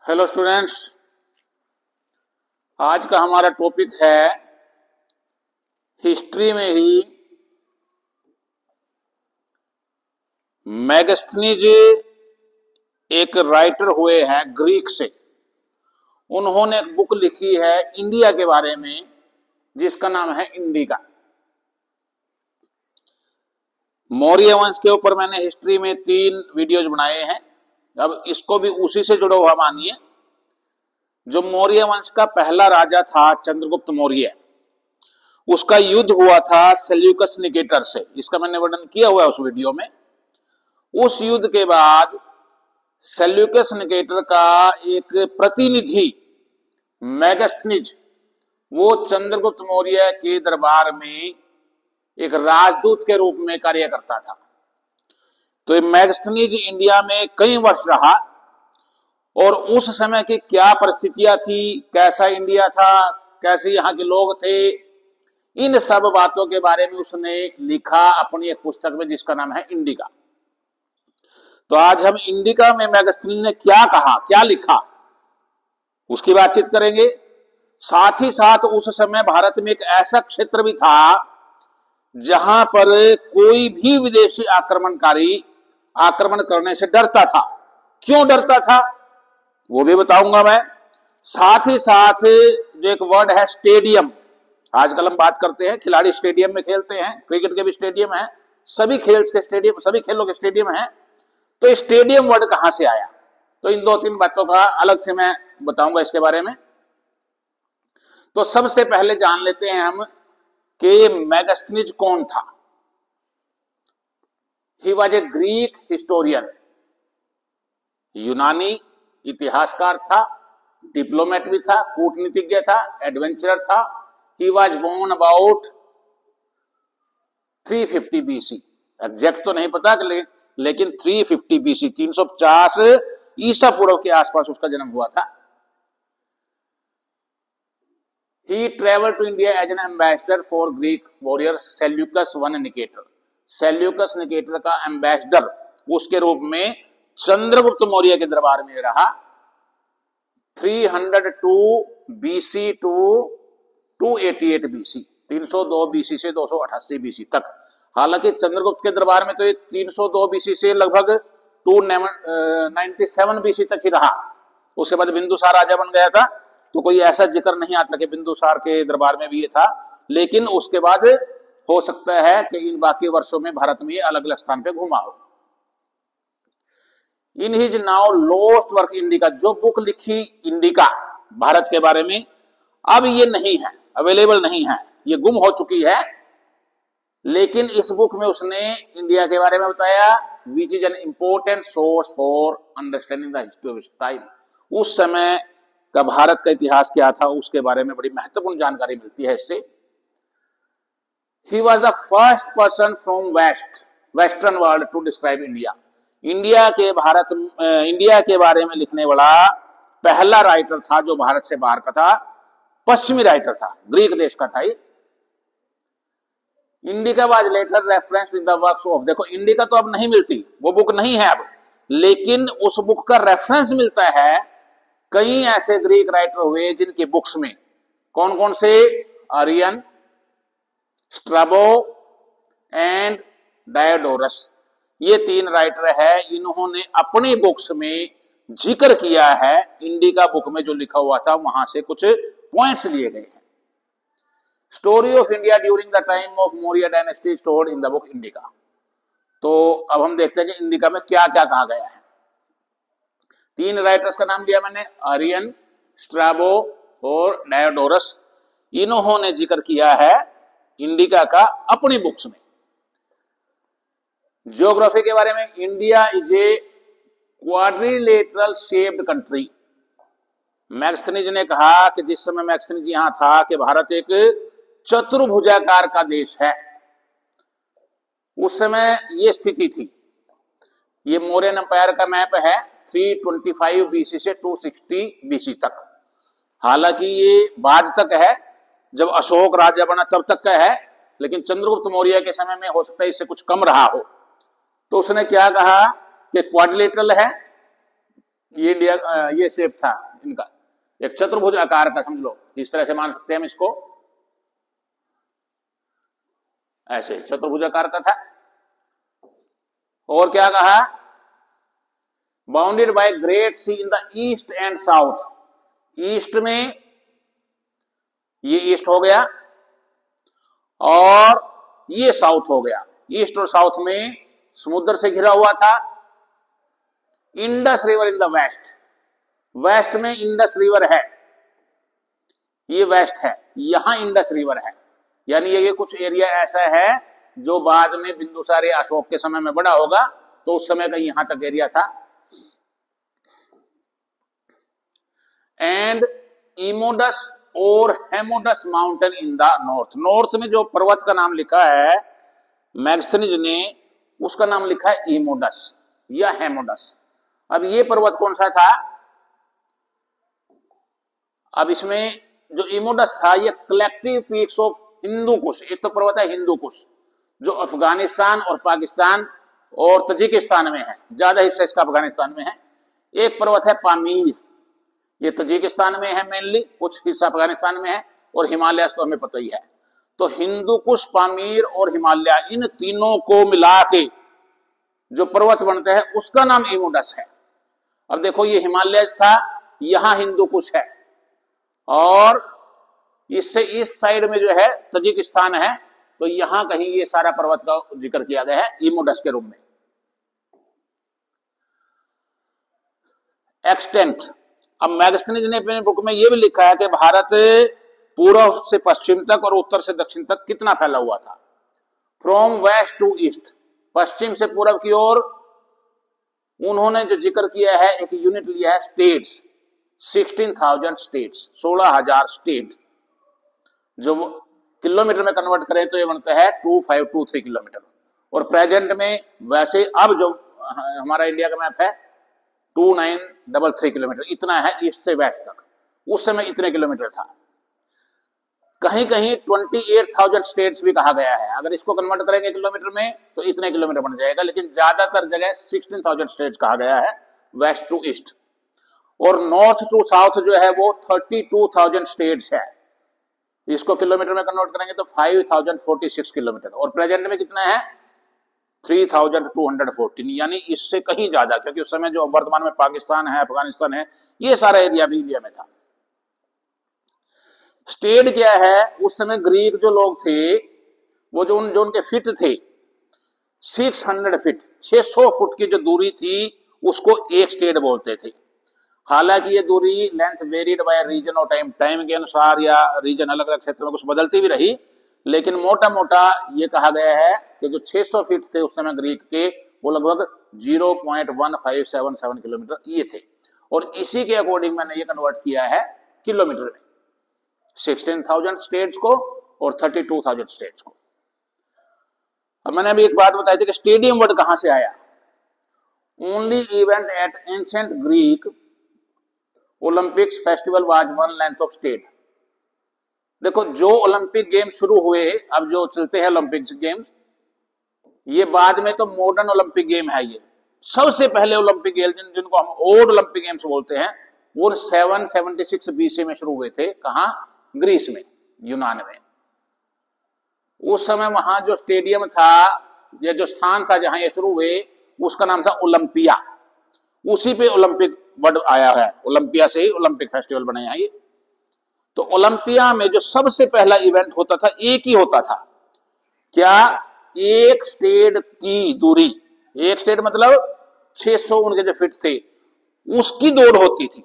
Hello students, आज का हमारा टॉपिक है हिस्ट्री में ही मैगस्थनीज एक राइटर हुए हैं ग्रीक से। उन्होंने एक बुक लिखी है इंडिया के बारे में जिसका नाम है इंडिका। मौर्य वंश के ऊपर मैंने हिस्ट्री में 3 वीडियोज बनाए हैं। अब इसको भी उसी से जुड़ा हुआ मानिए। जो मौर्य वंश का पहला राजा था चंद्रगुप्त मौर्य, उसका युद्ध हुआ था सेल्यूकस निकेटर से। इसका मैंने वर्णन किया हुआ है उस वीडियो में। उस युद्ध के बाद सेल्यूकस निकेटर का एक प्रतिनिधि मैगस्थनीज, वो चंद्रगुप्त मौर्य के दरबार में एक राजदूत के रूप में कार्य करता था। तो ये मैगस्थनीज इंडिया में कई वर्ष रहा और उस समय की क्या परिस्थितियां थी, कैसा इंडिया था, कैसे यहाँ के लोग थे, इन सब बातों के बारे में उसने लिखा अपनी एक पुस्तक में जिसका नाम है इंडिका। तो आज हम इंडिका में मैगस्थनीज ने क्या कहा, क्या लिखा, उसकी बातचीत करेंगे। साथ ही साथ उस समय भारत में एक ऐसा क्षेत्र भी था जहां पर कोई भी विदेशी आक्रमणकारी आक्रमण करने से डरता था। क्यों डरता था वो भी बताऊंगा मैं। साथ ही साथ जो एक वर्ड है स्टेडियम, आजकल हम बात करते हैं खिलाड़ी स्टेडियम में खेलते हैं, क्रिकेट के भी स्टेडियम है, सभी खेल के स्टेडियम, सभी खेलों के स्टेडियम है। तो स्टेडियम वर्ड कहां से आया, तो इन 2-3 बातों का अलग से मैं बताऊंगा इसके बारे में। तो सबसे पहले जान लेते हैं हम कि मैगस्थनीज कौन था। He was a Greek historian, यूनानी इतिहासकार था, डिप्लोमेट भी था, कूटनीतिज्ञ था, एडवेंचरर था। He was born about 350 BC, exact तो नहीं पता लेकिन 350 बीसी 350 ईसा पूर्व के आसपास उसका जन्म हुआ था। He traveled to India as an ambassador for Greek warrior Seleucus I Nicator. Seleucus Nicator का एम्बेसडर उसके रूप में चंद्रगुप्त मौर्य के दरबार में रहा 302 बीसी टू 288 बीसी, 302 बीसी से 288 बीसी तक। हालांकि चंद्रगुप्त के दरबार में तो ये 302 बीसी से लगभग 297 बीसी तक ही रहा। उसके बाद बिंदुसार राजा बन गया था, तो कोई ऐसा जिक्र नहीं आता कि बिंदुसार के दरबार में भी ये था। लेकिन उसके बाद हो सकता है कि इन बाकी वर्षों में भारत में अलग अलग स्थान पे घुमा हो। In his now lost work indica, जो बुक लिखी इंडिका भारत के बारे में, अब ये नहीं है, अवेलेबल नहीं है, ये गुम हो चुकी है। लेकिन इस बुक में उसने इंडिया के बारे में बताया, which is an important source for understanding the history of time. उस समय का भारत का इतिहास क्या था उसके बारे में बड़ी महत्वपूर्ण जानकारी मिलती है इससे। He was the first person from Western world to describe India. India के बारे में लिखने वाला पहला राइटर था जो भारत से बाहर का था, पश्चिमी राइटर था, ग्रीक देश का था ये। Indica was later reference in the works of, देखो इंडिका तो अब नहीं मिलती, वो बुक नहीं है अब, लेकिन उस बुक का रेफरेंस मिलता है। कई ऐसे ग्रीक राइटर हुए जिनकी बुक्स में, कौन कौन से, आरियन, स्ट्राबो एंड डायोडोरस, ये 3 राइटर है। इन्होंने अपनी बुक्स में जिक्र किया है, इंडिका बुक में जो लिखा हुआ था वहां से कुछ पॉइंट्स लिए गए हैं। Story of India during the time of Maurya dynasty stored in the book indica. तो अब हम देखते हैं कि इंडिका में क्या क्या कहा गया है। 3 राइटर्स का नाम दिया मैंने, आरियन, स्ट्राबो और डायोडोरस। इन्होंने जिक्र किया है इंडिका का अपनी बुक्स में। ज्योग्राफी के बारे में, India is a quadrilateral shaped country. Megasthenes ने कहा कि जिस समय मैगस्थनीज यहां था कि भारत एक चतुर्भुजाकार का देश है, उस समय ये स्थिति थी। ये मौर्यन एम्पायर का मैप है 325 बीसी से 260 बीसी तक। हालांकि ये बाद तक है, जब अशोक राजा बना तब तक का है, लेकिन चंद्रगुप्त मौर्य के समय में हो सकता है इससे कुछ कम रहा हो। तो उसने क्या कहा कि क्वाड्रिलेटरल है, ये इंडिया ये शेप था इनका, एक चतुर्भुज आकार का, समझ लो इस तरह से मान सकते हैं हम इसको, ऐसे चतुर्भुज आकार का था। और क्या कहा, bounded by great sea in the east and south, east में ये ईस्ट हो गया और ये साउथ हो गया, ईस्ट और साउथ में समुद्र से घिरा हुआ था। Indus river in the west, west में इंडस रिवर है, ये वेस्ट है, यहां इंडस रिवर है, यानी ये कुछ एरिया ऐसा है जो बाद में बिंदुसार या अशोक के समय में बड़ा होगा, तो उस समय का यहां तक एरिया था। एंड इमोडस और Hemodus mountain in the north, north में जो पर्वत का नाम लिखा है मैगस्थनीज ने, उसका नाम लिखा है इमोडस या हेमोडस। अब ये पर्वत कौन सा था, अब इसमें जो इमोडस था ये collective peaks of Hindu Kush, एक तो पर्वत है हिंदू कुश जो अफगानिस्तान और पाकिस्तान और तजिकिस्तान में है, ज्यादा हिस्सा इसका अफगानिस्तान में है। एक पर्वत है पामीर, ये तजिकिस्तान में है मेनली, कुछ हिस्सा अफगानिस्तान में है, और हिमालय तो हमें पता ही है। तो हिंदू कुश, पामीर और हिमालय, इन तीनों को मिला के जो पर्वत बनते हैं उसका नाम इमोडस है। अब देखो ये हिमालय था, यहां हिंदू कुश है, और इससे इस साइड में जो है तजिकिस्तान है, तो यहां कहीं ये सारा पर्वत का जिक्र किया गया है इमोडस के रूप में। एक्सटेंट, अब मैगस्थनीज ने अपने बुक में ये भी लिखा है कि भारत पूर्व से पश्चिम तक और उत्तर से दक्षिण तक कितना फैला हुआ था। फ्रॉम वेस्ट टू ईस्ट, पश्चिम से पूर्व की ओर उन्होंने जो जिक्र किया है, एक यूनिट लिया है स्टेट्स, 16,000 स्टेट्स, 16,000 स्टेट, जो किलोमीटर में कन्वर्ट करें तो ये बनता है 2523 किलोमीटर। और प्रेजेंट में वैसे अब जो हमारा इंडिया का मैप है 2933 किलोमीटर, इतना है ईस्ट से वेस्ट तक, उस समय इतने किलोमीटर था। कहीं कहीं 28,000 स्टेट्स भी कहा गया है, अगर इसको कन्वर्ट करेंगे किलोमीटर में तो इतने किलोमीटर बन जाएगा, लेकिन ज्यादातर जगह 16,000 स्टेट्स कहा गया है वेस्ट टू ईस्ट। और नॉर्थ टू साउथ जो है वो 32,000 स्टेट्स है, इसको किलोमीटर में कन्वर्ट करेंगे तो 5,046 किलोमीटर, और प्रेजेंट में कितना है 3,214, यानी इससे कहीं ज्यादा, क्योंकि उस समय जो वर्तमान में पाकिस्तान है, अफगानिस्तान है, ये सारा एरिया भी इंडिया में था। स्टेट क्या है, उस समय ग्रीक जो लोग थे वो जो उनके फिट थे 600 फीट, 600 फुट की जो दूरी थी उसको एक स्टेट बोलते थे। हालांकि ये दूरी लेंथ वेरीड बाय रीजन और टाइम, टाइम के अनुसार या रीजन अलग अलग क्षेत्र में कुछ बदलती भी रही, लेकिन मोटा मोटा ये कहा गया है कि जो 600 फीट थे उस समय ग्रीक के, वो लगभग 0.1577 किलोमीटर ये थे, और इसी के अकॉर्डिंग मैंने ये कन्वर्ट किया है किलोमीटर में, 16,000 स्टेट्स को और 32,000 स्टेट्स को। अब मैंने अभी एक बात बताई थी कि स्टेडियम वर्ड कहां से आया। Only event at ancient Greek Olympics festival was one length of state. देखो जो ओलंपिक गेम्स शुरू हुए, अब जो चलते हैं ओलंपिक गेम्स, ये बाद में तो मॉडर्न ओलंपिक गेम है। ये सबसे पहले ओलंपिक गेम जिनको हम ओल्ड ओलंपिक गेम्स बोलते हैं, वो 776 बीसी में शुरू हुए थे। कहां? ग्रीस में, यूनान में। उस समय वहां जो स्टेडियम था या जो स्थान था जहां ये शुरू हुए, उसका नाम था ओलंपिया। उसी पे ओलंपिक वर्ड आया है, ओलंपिया से ही ओलंपिक फेस्टिवल बने हैं ये। तो ओलंपिया में जो सबसे पहला इवेंट होता था, एक ही होता था। क्या? एक स्टेट की दूरी, एक स्टेट मतलब 600 उनके जो फिट थे उसकी दौड़ होती थी,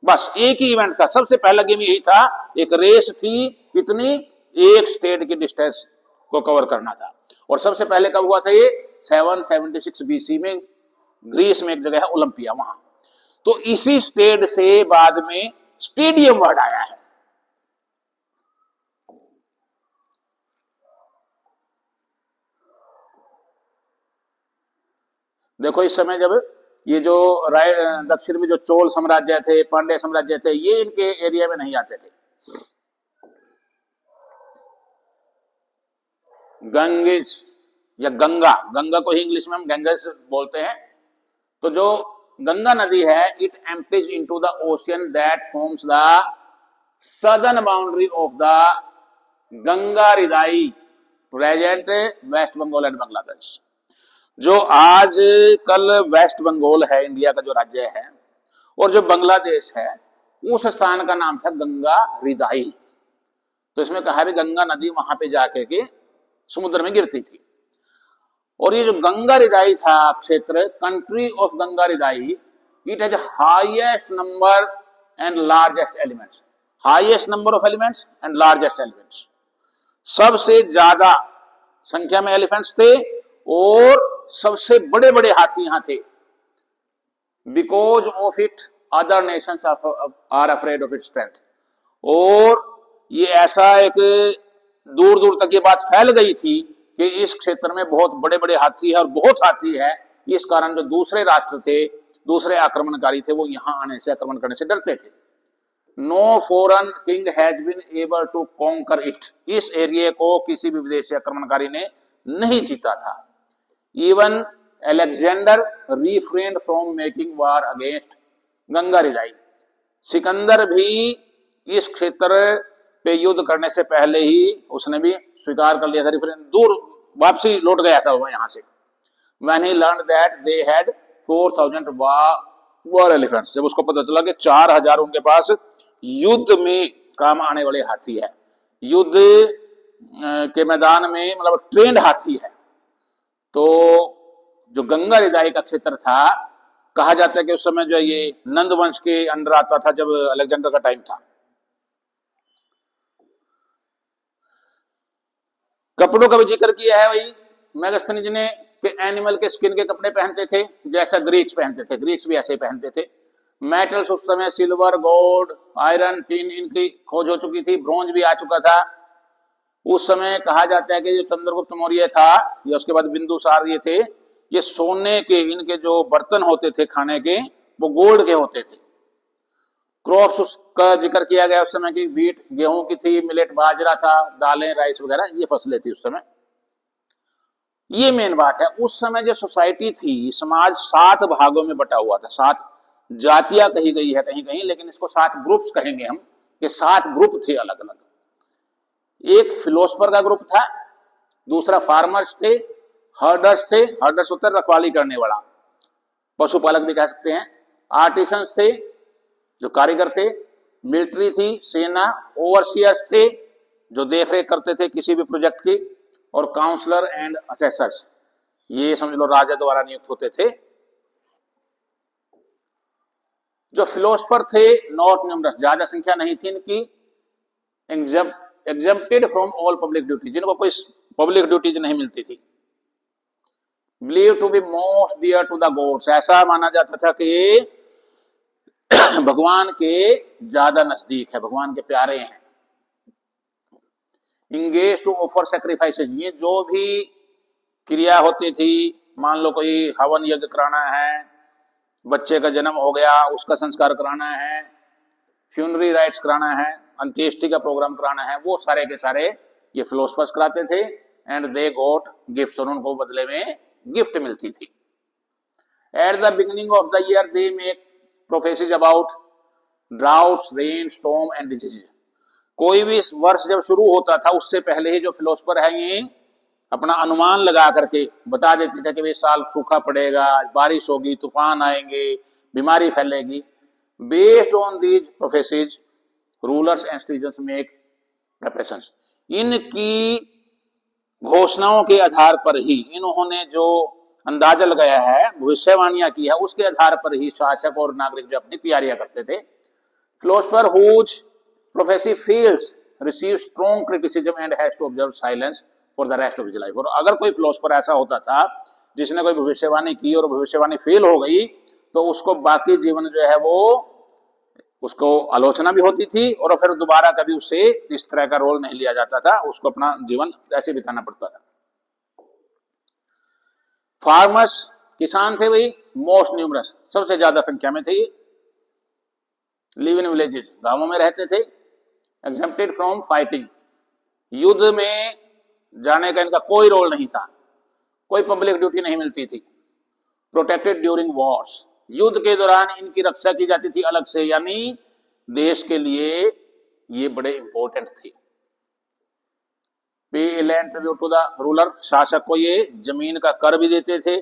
बस एक ही इवेंट था। सबसे पहला गेम यही था, एक रेस थी, कितनी? एक स्टेट की डिस्टेंस को कवर करना था। और सबसे पहले कब हुआ था ये? 776 बीसी में ग्रीस में एक जगह है ओलंपिया, वहां। तो इसी स्टेट से बाद में स्टेडियम वर्ड आया है। देखो इस समय जब ये जो दक्षिण में जो चोल साम्राज्य थे, पांड्य साम्राज्य थे, ये इनके एरिया में नहीं आते थे। गंगेस या गंगा, गंगा को ही इंग्लिश में हम गंगेस बोलते हैं। तो जो गंगा नदी है, it empties into the ocean that forms the southern boundary of the Gangaridai present West Bengal and Bangladesh. जो आज कल वेस्ट बंगाल है, इंडिया का जो राज्य है, और जो बांग्लादेश है, उस स्थान का नाम था गंगा रिदाई। तो इसमें कहा भी गंगा नदी वहां पे जाके के समुद्र में गिरती थी। और ये जो गंगा रिदाई था क्षेत्र, country of Gangaridai, it has highest number and largest elements, highest number of elements and largest elements. सबसे ज्यादा संख्या में एलिफेंट्स थे और सबसे बड़े बड़े हाथी यहां थे। Because of it other nations are afraid of its strength. और ये ऐसा एक दूर दूर तक ये बात फैल गई थी कि इस क्षेत्र में बहुत बड़े बड़े हाथी है और बहुत हाथी है। इस कारण जो दूसरे राष्ट्र थे, दूसरे आक्रमणकारी थे, वो यहां आने से, आक्रमण करने से डरते थे। No foreign king has been able to conquer it. इस एरिया को किसी भी विदेशी आक्रमणकारी ने नहीं जीता था। Even Alexander refrained from making war against Gangaridai. Sikandar भी इस क्षेत्र पे युद्ध करने से पहले ही उसने भी स्वीकार कर लिया था, रिफ्रेन, दूर वापसी लौट गया था वो यहां से। When he learned that they had 4,000 war elephants, जब उसको पता चला कि 4,000 उनके पास युद्ध में काम आने वाले हाथी है, युद्ध के मैदान में मतलब ट्रेंड हाथी है। तो जो गंगा रिदाई का क्षेत्र था, कहा जाता है कि उस समय जो ये नंद वंश के अंडर आता था, जब अलेक्जेंडर का टाइम था। कपड़ों का भी जिक्र किया है वही मेगास्थनीज ने कि एनिमल के स्किन के कपड़े पहनते थे, जैसा ग्रीक्स पहनते थे। ग्रीक्स भी ऐसे ही पहनते थे। मेटल्स उस समय सिल्वर, गोल्ड, आयरन, टिन, इनकी खोज हो चुकी थी। ब्रोंज भी आ चुका था। उस समय कहा जाता है कि जो चंद्रगुप्त मौर्य था या उसके बाद बिंदुसार ये थे, ये सोने के इनके जो बर्तन होते थे खाने के, वो गोल्ड के होते थे। क्रॉप्स उसका जिक्र किया गया उस समय की, व्हीट गेहूं की थी, मिलेट बाजरा था, दालें राइस वगैरह ये फसलें थी उस समय। ये मेन बात है। उस समय जो सोसाइटी थी, समाज 7 भागों में बटा हुआ था। 7 जातियां कही गई है कहीं कहीं, लेकिन इसको 7 ग्रुप्स कहेंगे हम, कि 7 ग्रुप थे अलग अलग। एक फिलोसफर का ग्रुप था, दूसरा फार्मर्स थे, हर्डर्स थे, हर्डर्स होता है रखवाली करने वाला, पशुपालक भी कह सकते हैं, आर्टिसंस थे जो कारीगर थे, मिलिट्री थी सेना, ओवरसियर्स थे जो देखरेख करते थे किसी भी प्रोजेक्ट की, और काउंसलर एंड असेसर्स, ये समझ लो राजा द्वारा नियुक्त होते थे। जो फिलोसफर थे नॉट न्यूमरस, ज्यादा संख्या नहीं थी इनकी, exempted from all public duty, जिनको कोई पब्लिक ड्यूटीज नहीं मिलती थी। Believe to be most dear to the gods, ऐसा माना जाता था कि ये भगवान के ज्यादा नजदीक है, भगवान के प्यारे हैं। इंगेज टू ऑफर सेक्रीफाइसेज, ये जो भी क्रिया होती थी, मान लो कोई हवन यज्ञ कराना है, बच्चे का जन्म हो गया उसका संस्कार कराना है, फ्यूनरी राइट्स कराना है, अंत्येष्टि का प्रोग्राम कराना है, वो सारे के सारे ये फिलोसफर्स कराते थे। एंड दे गॉट गिफ्ट्स, और उनको बदले में गिफ्ट मिलती थी। At the beginning of the year they make prophecies about droughts, rain, storm and disease. कोई भी वर्ष जब शुरू होता था उससे पहले ही जो फिलोसफर है ये अपना अनुमान लगा करके बता देते थे कि भाई साल सूखा पड़ेगा, बारिश होगी, तूफान आएंगे, बीमारी फैलेगी। Based on these prophecies rulers and citizens make preparations. इनकी घोषणाओं के आधार पर ही, इन्होंने जो अंदाजा लगाया है, भविष्यवाणियां की है, उसके आधार पर ही शासक और नागरिक जो अपनी तैयारियां करते थे। Philosopher whose prophecy fails receive strong criticism and has to observe silence for the rest of his life. और अगर कोई फिलोसफर ऐसा होता था जिसने कोई भविष्यवाणी की और भविष्यवाणी फेल हो गई, तो उसको बाकी जीवन जो है वो उसको आलोचना भी होती थी, और फिर दोबारा कभी उससे इस तरह का रोल नहीं लिया जाता था, उसको अपना जीवन ऐसे बिताना पड़ता था। फार्मर्स, किसान थे वही, मोस्ट न्यूमरस, सबसे ज्यादा संख्या में थे ये। लिव इन विलेजेस, गांवों में रहते थे। एग्जेम्प्टेड फ्रॉम फाइटिंग, युद्ध में जाने का इनका कोई रोल नहीं था, कोई पब्लिक ड्यूटी नहीं मिलती थी। प्रोटेक्टेड ड्यूरिंग वॉर्स, युद्ध के दौरान इनकी रक्षा की जाती थी अलग से, यानी देश के लिए ये बड़े इंपॉर्टेंट थे। Pay land tribute to the ruler, शासक को ये जमीन का कर भी देते थे।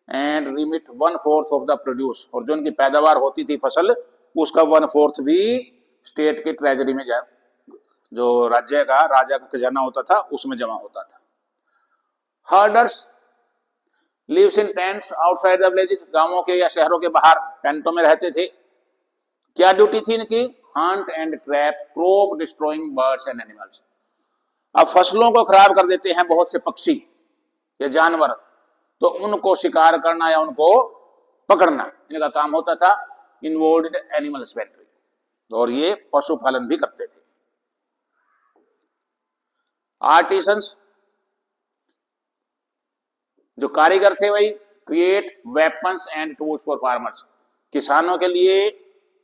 And remit 1/4 of the produce, और जो उनकी पैदावार होती थी फसल उसका 1/4 भी स्टेट के ट्रेजरी में जो राज्य का राजा का खजाना होता था उसमें जमा होता था। Herders lives in tents outside the villages, गांवों के या शहरों के बाहर टेंटों में रहते थे। क्या ड्यूटी थी इनकी? Hunt and trap crop destroying birds and animals. अब फसलों को खराब कर देते हैं बहुत से पक्षी या जानवर, तो उनको शिकार करना या उनको पकड़ना इनका काम होता था। इन्वॉल्व्ड एनिमल हस्बेंड्री, और ये पशुपालन भी करते थे। आर्टिसंस, जो कारीगर थे वही create weapons and tools for farmers, किसानों के लिए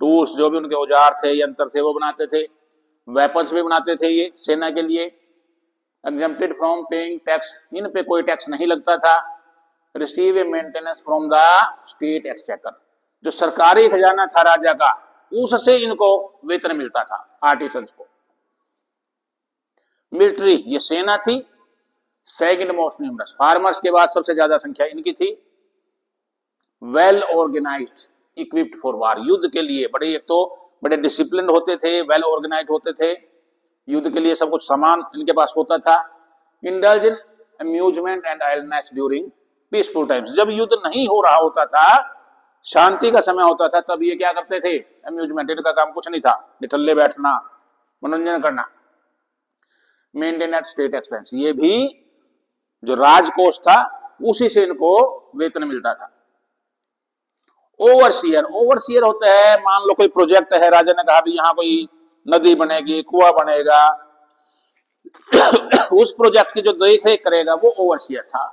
टूल्स जो भी उनके औजार थे यंत्र थे वो बनाते थे। वेपन्स भी बनाते थे ये सेना के लिए। एग्जेम्प्टेड फ्रॉम पेइंग टैक्स, इन पे कोई टैक्स नहीं लगता था। Receive A maintenance from the state exchequer, जो सरकारी खजाना था राजा का उससे इनको वेतन मिलता था आर्टिसंस को। मिलिट्री, ये सेना थी। सेकंड मोस्ट न्यूमरस, फार्मर्स के बाद सबसे ज्यादा संख्या इनकी थी। Well organised equipped for war, युद्ध के लिए बड़े, एक तो बड़े डिसिप्लिन होते थे, वेल ऑर्गेनाइज्ड होते थे, युद्ध के लिए सब कुछ सामान इनके पास होता था। Indulge in amusement and idleness during peaceful times, जब युद्ध नहीं हो रहा होता था, शांति का समय होता था, तब ये क्या करते थे? अम्यूजमेंट, इनका काम कुछ नहीं था, निठल्ले बैठना, मनोरंजन करना। मेंटेन एट स्टेट एक्सपेंस, ये भी जो राजकोष था उसी से इनको वेतन मिलता था। ओवरसीयर, ओवरसीयर होता है, मान लो कोई प्रोजेक्ट है, राजा ने कहा भी यहाँ कोई नदी बनेगी, कुआं बनेगा, उस प्रोजेक्ट की जो देखरेख करेगा वो ओवरसीयर था।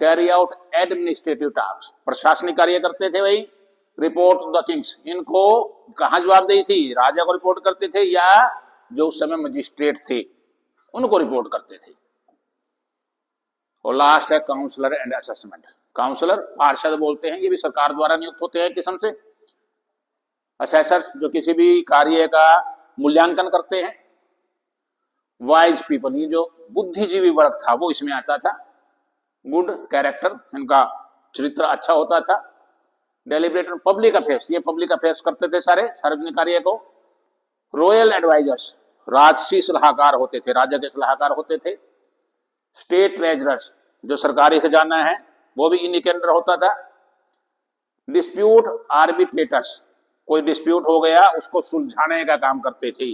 कैरी आउट एडमिनिस्ट्रेटिव टास्क, प्रशासनिक कार्य करते थे वही। रिपोर्ट टू द किंग्स, इनको कहाँ जवाबदेही थी? राजा को रिपोर्ट करते थे या जो उस समय मजिस्ट्रेट थे उनको रिपोर्ट करते थे। और लास्ट है काउंसलर एंड असेसमेंट। काउंसलर पार्षद बोलते हैं, ये भी सरकार द्वारा नियुक्त होते हैं किस्म से। असेसर्स, जो किसी भी कार्य का मूल्यांकन करते हैं। वाइज पीपल, ये जो बुद्धिजीवी वर्ग था वो इसमें आता था। गुड कैरेक्टर, इनका चरित्र अच्छा होता था। डेलिब्रेटर पब्लिक अफेयर्स, ये पब्लिक अफेयर्स करते थे सारे सार्वजनिक कार्य को। रॉयल एडवाइजर्स, राजसी सलाहकार होते थे, राजा के सलाहकार होते थे। स्टेट ट्रेजरर्स, जो सरकारी खजाना है वो भी इन्हीं के अंडर होता था। डिस्प्यूट आर्बिट्रेटर्स, कोई डिस्प्यूट हो गया उसको सुलझाने का काम करते थे,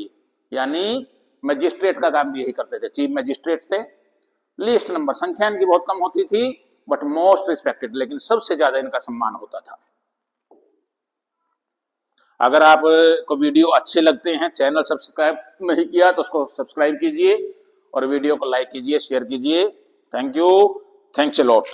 यानी मजिस्ट्रेट का काम भी यही करते थे, चीफ मजिस्ट्रेट से। लिस्ट नंबर, संख्या इनकी बहुत कम होती थी, बट मोस्ट रिस्पेक्टेड, लेकिन सबसे ज्यादा इनका सम्मान होता था। अगर आप को वीडियो अच्छे लगते हैं, चैनल सब्सक्राइब नहीं किया तो उसको सब्सक्राइब कीजिए और वीडियो को लाइक कीजिए, शेयर कीजिए। Thank you, thanks a lot.